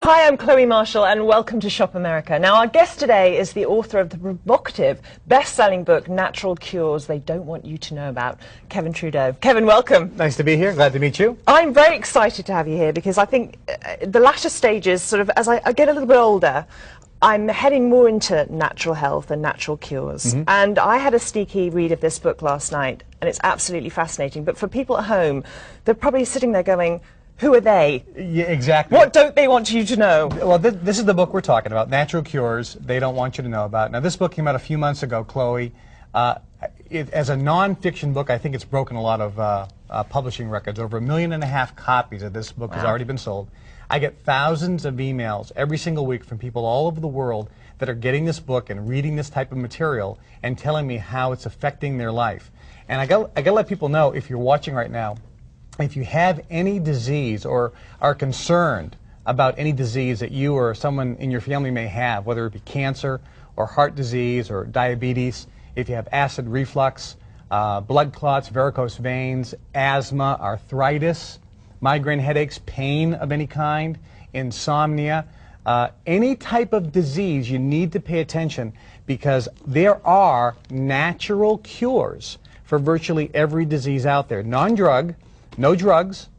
Hi, I'm Chloe Marshall and welcome to Shop America. Now our guest today is the author of the provocative, best-selling book, Natural Cures They Don't Want You to Know About, Kevin Trudeau. Kevin, welcome. Nice to be here. Glad to meet you. I'm very excited to have you here because I think the latter stages, sort of as I get a little bit older, I'm heading more into natural health and natural cures. And I had a sneaky read of this book last night and it's absolutely fascinating. But for people at home, they're probably sitting there going, who are they? Yeah, exactly. What don't they want you to know? Well, this is the book we're talking about, Natural Cures They Don't Want You to Know About. Now, this book came out a few months ago, Chloe. As a non-fiction book, I think it's broken a lot of publishing records. Over 1.5 million copies of this book has already been sold. I get thousands of emails every single week from people all over the world that are getting this book and reading this type of material and telling me how it's affecting their life. And I got to let people know, if you're watching right now, if you have any disease or are concerned about any disease that you or someone in your family may have, whether it be cancer or heart disease or diabetes, if you have acid reflux, blood clots, varicose veins, asthma, arthritis, migraine headaches, pain of any kind, insomnia, any type of disease, you need to pay attention because there are natural cures for virtually every disease out there. Non-drug, no drugs,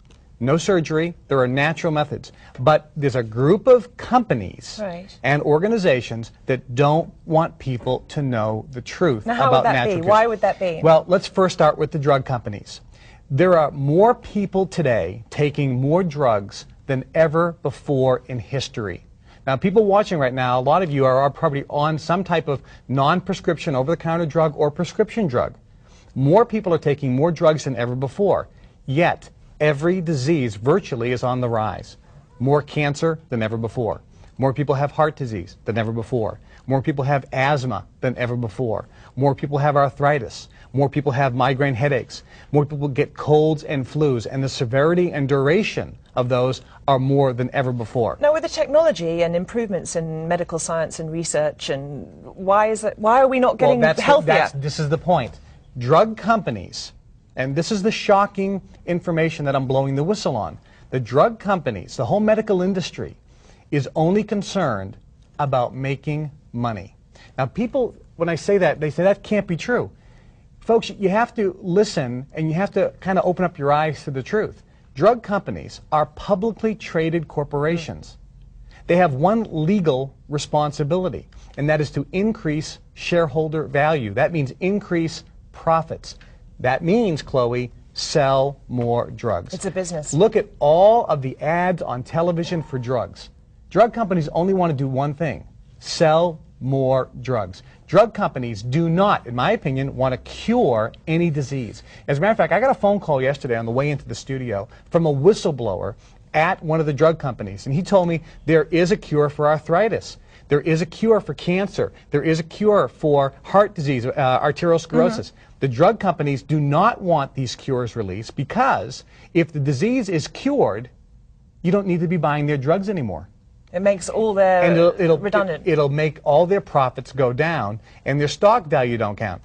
no surgery, there are natural methods. But there's a group of companies and organizations that don't want people to know the truth about natural cures. Why would that be? Well, let's first start with the drug companies. There are more people today taking more drugs than ever before in history. Now, people watching right now, a lot of you are probably on some type of non-prescription, over-the-counter drug or prescription drug. More people are taking more drugs than ever before. Yet, every disease virtually is on the rise. More cancer than ever before. More people have heart disease than ever before. More people have asthma than ever before. More people have arthritis. More people have migraine headaches. More people get colds and flus, and the severity and duration of those are more than ever before. Now, with the technology and improvements in medical science and research, and why are we not getting healthier? This is the point. Drug companies, and this is the shocking information that I'm blowing the whistle on. The drug companies, the whole medical industry, is only concerned about making money. Now, people, when I say that, they say that can't be true. Folks, you have to listen and you have to kind of open up your eyes to the truth. Drug companies are publicly traded corporations. They have one legal responsibility, and that is to increase shareholder value. That means increase profits. That means, Chloe, sell more drugs. It's a business. Look at all of the ads on television for drugs. Drug companies only want to do one thing: sell more drugs. Drug companies do not, in my opinion, want to cure any disease. As a matter of fact, I got a phone call yesterday on the way into the studio from a whistleblower at one of the drug companies, and he told me there is a cure for arthritis. There is a cure for cancer. There is a cure for heart disease, arteriosclerosis. The drug companies do not want these cures released because if the disease is cured, you don't need to be buying their drugs anymore. It makes all their redundant. It'll make all their profits go down and their stock value down.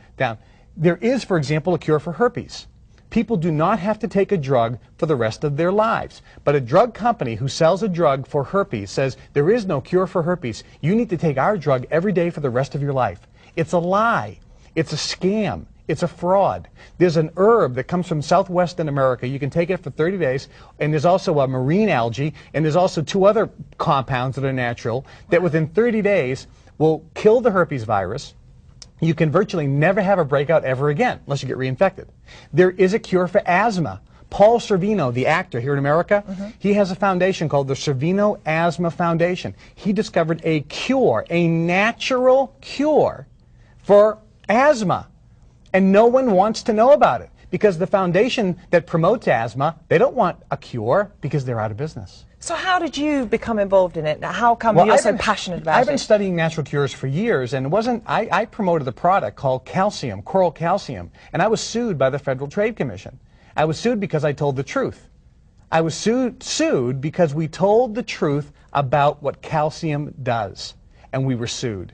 There is, for example, a cure for herpes. People do not have to take a drug for the rest of their lives. But a drug company who sells a drug for herpes says there is no cure for herpes. You need to take our drug every day for the rest of your life. It's a lie. It's a scam. It's a fraud. There's an herb that comes from southwestern America. You can take it for 30 days, and there's also a marine algae, and there's also 2 other compounds that are natural that within 30 days will kill the herpes virus. You can virtually never have a breakout ever again unless you get reinfected. There is a cure for asthma. Paul Servino, the actor here in America, he has a foundation called the Servino Asthma Foundation. He discovered a cure, a natural cure for asthma. And no one wants to know about it because the foundation that promotes asthma, they don't want a cure because they're out of business. So how did you become involved in it? How come you're so passionate about it? I've been studying natural cures for years, and it wasn't, I promoted a product called calcium, coral calcium, and I was sued by the Federal Trade Commission. I was sued because I told the truth. I was sued because we told the truth about what calcium does, and we were sued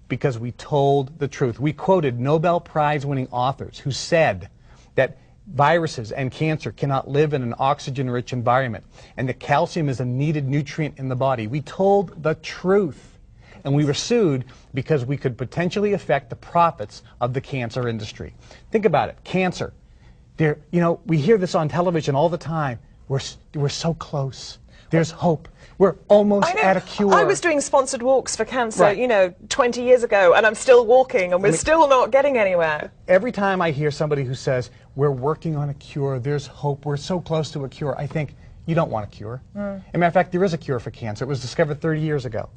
because we told the truth. We quoted Nobel Prize winning authors who said that viruses and cancer cannot live in an oxygen-rich environment, and that calcium is a needed nutrient in the body. We told the truth, and we were sued because we could potentially affect the profits of the cancer industry. Think about it, cancer. You know, we hear this on television all the time. We're so close. There's hope. We're almost at a cure. I was doing sponsored walks for cancer, Right. you know, 20 years ago, and I'm still walking, and we're still not getting anywhere. Every time I hear somebody who says, we're working on a cure, there's hope, we're so close to a cure, I think, you don't want a cure. As a matter of fact, there is a cure for cancer. It was discovered 30 years ago.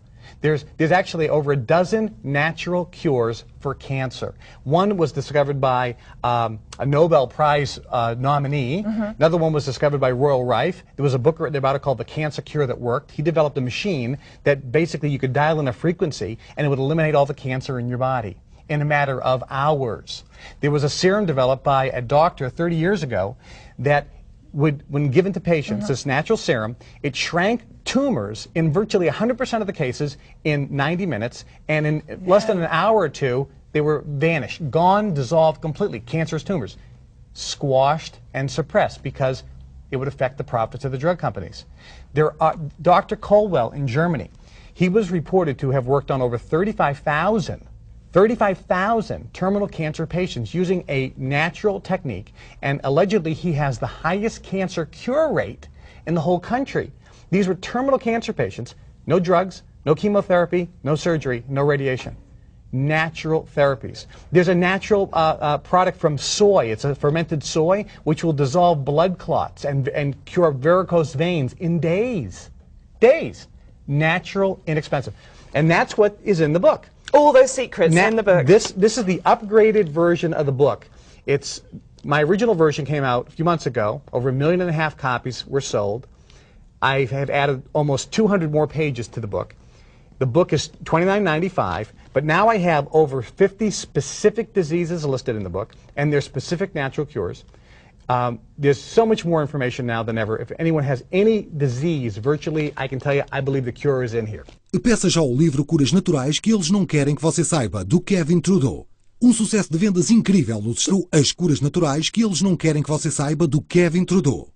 There's actually over a dozen natural cures for cancer. One was discovered by a Nobel Prize nominee. Another one was discovered by Royal Rife. There was a book written about it called The Cancer Cure That Worked. He developed a machine that basically you could dial in a frequency and it would eliminate all the cancer in your body in a matter of hours. There was a serum developed by a doctor 30 years ago that when given to patients, this natural serum, it shrank tumors in virtually 100% of the cases in 90 minutes, and in less than an hour or two, they were vanished, gone, dissolved completely. Cancerous tumors, squashed and suppressed because it would affect the profits of the drug companies. Dr. Colwell in Germany, he was reported to have worked on over 35,000 terminal cancer patients using a natural technique, and allegedly he has the highest cancer cure rate in the whole country. These were terminal cancer patients, no drugs, no chemotherapy, no surgery, no radiation. Natural therapies. There's a natural product from soy. It's a fermented soy which will dissolve blood clots and cure varicose veins in days. Days. Natural, inexpensive. And that's what is in the book. All those secrets in the book. This is the upgraded version of the book. My original version came out a few months ago. Over 1.5 million copies were sold. I have added almost 200 more pages to the book. The book is $29.95, but now I have over 50 specific diseases listed in the book, and their specific natural cures. There's so much more information now than ever. If anyone has any disease, virtually, I can tell you, I believe the cure is in here. Peça já o livro Curas Naturais que eles não querem que você saiba, do Kevin Trudeau. Um sucesso de vendas incrível ilustrou As Curas Naturais que eles não querem que você saiba, do Kevin Trudeau.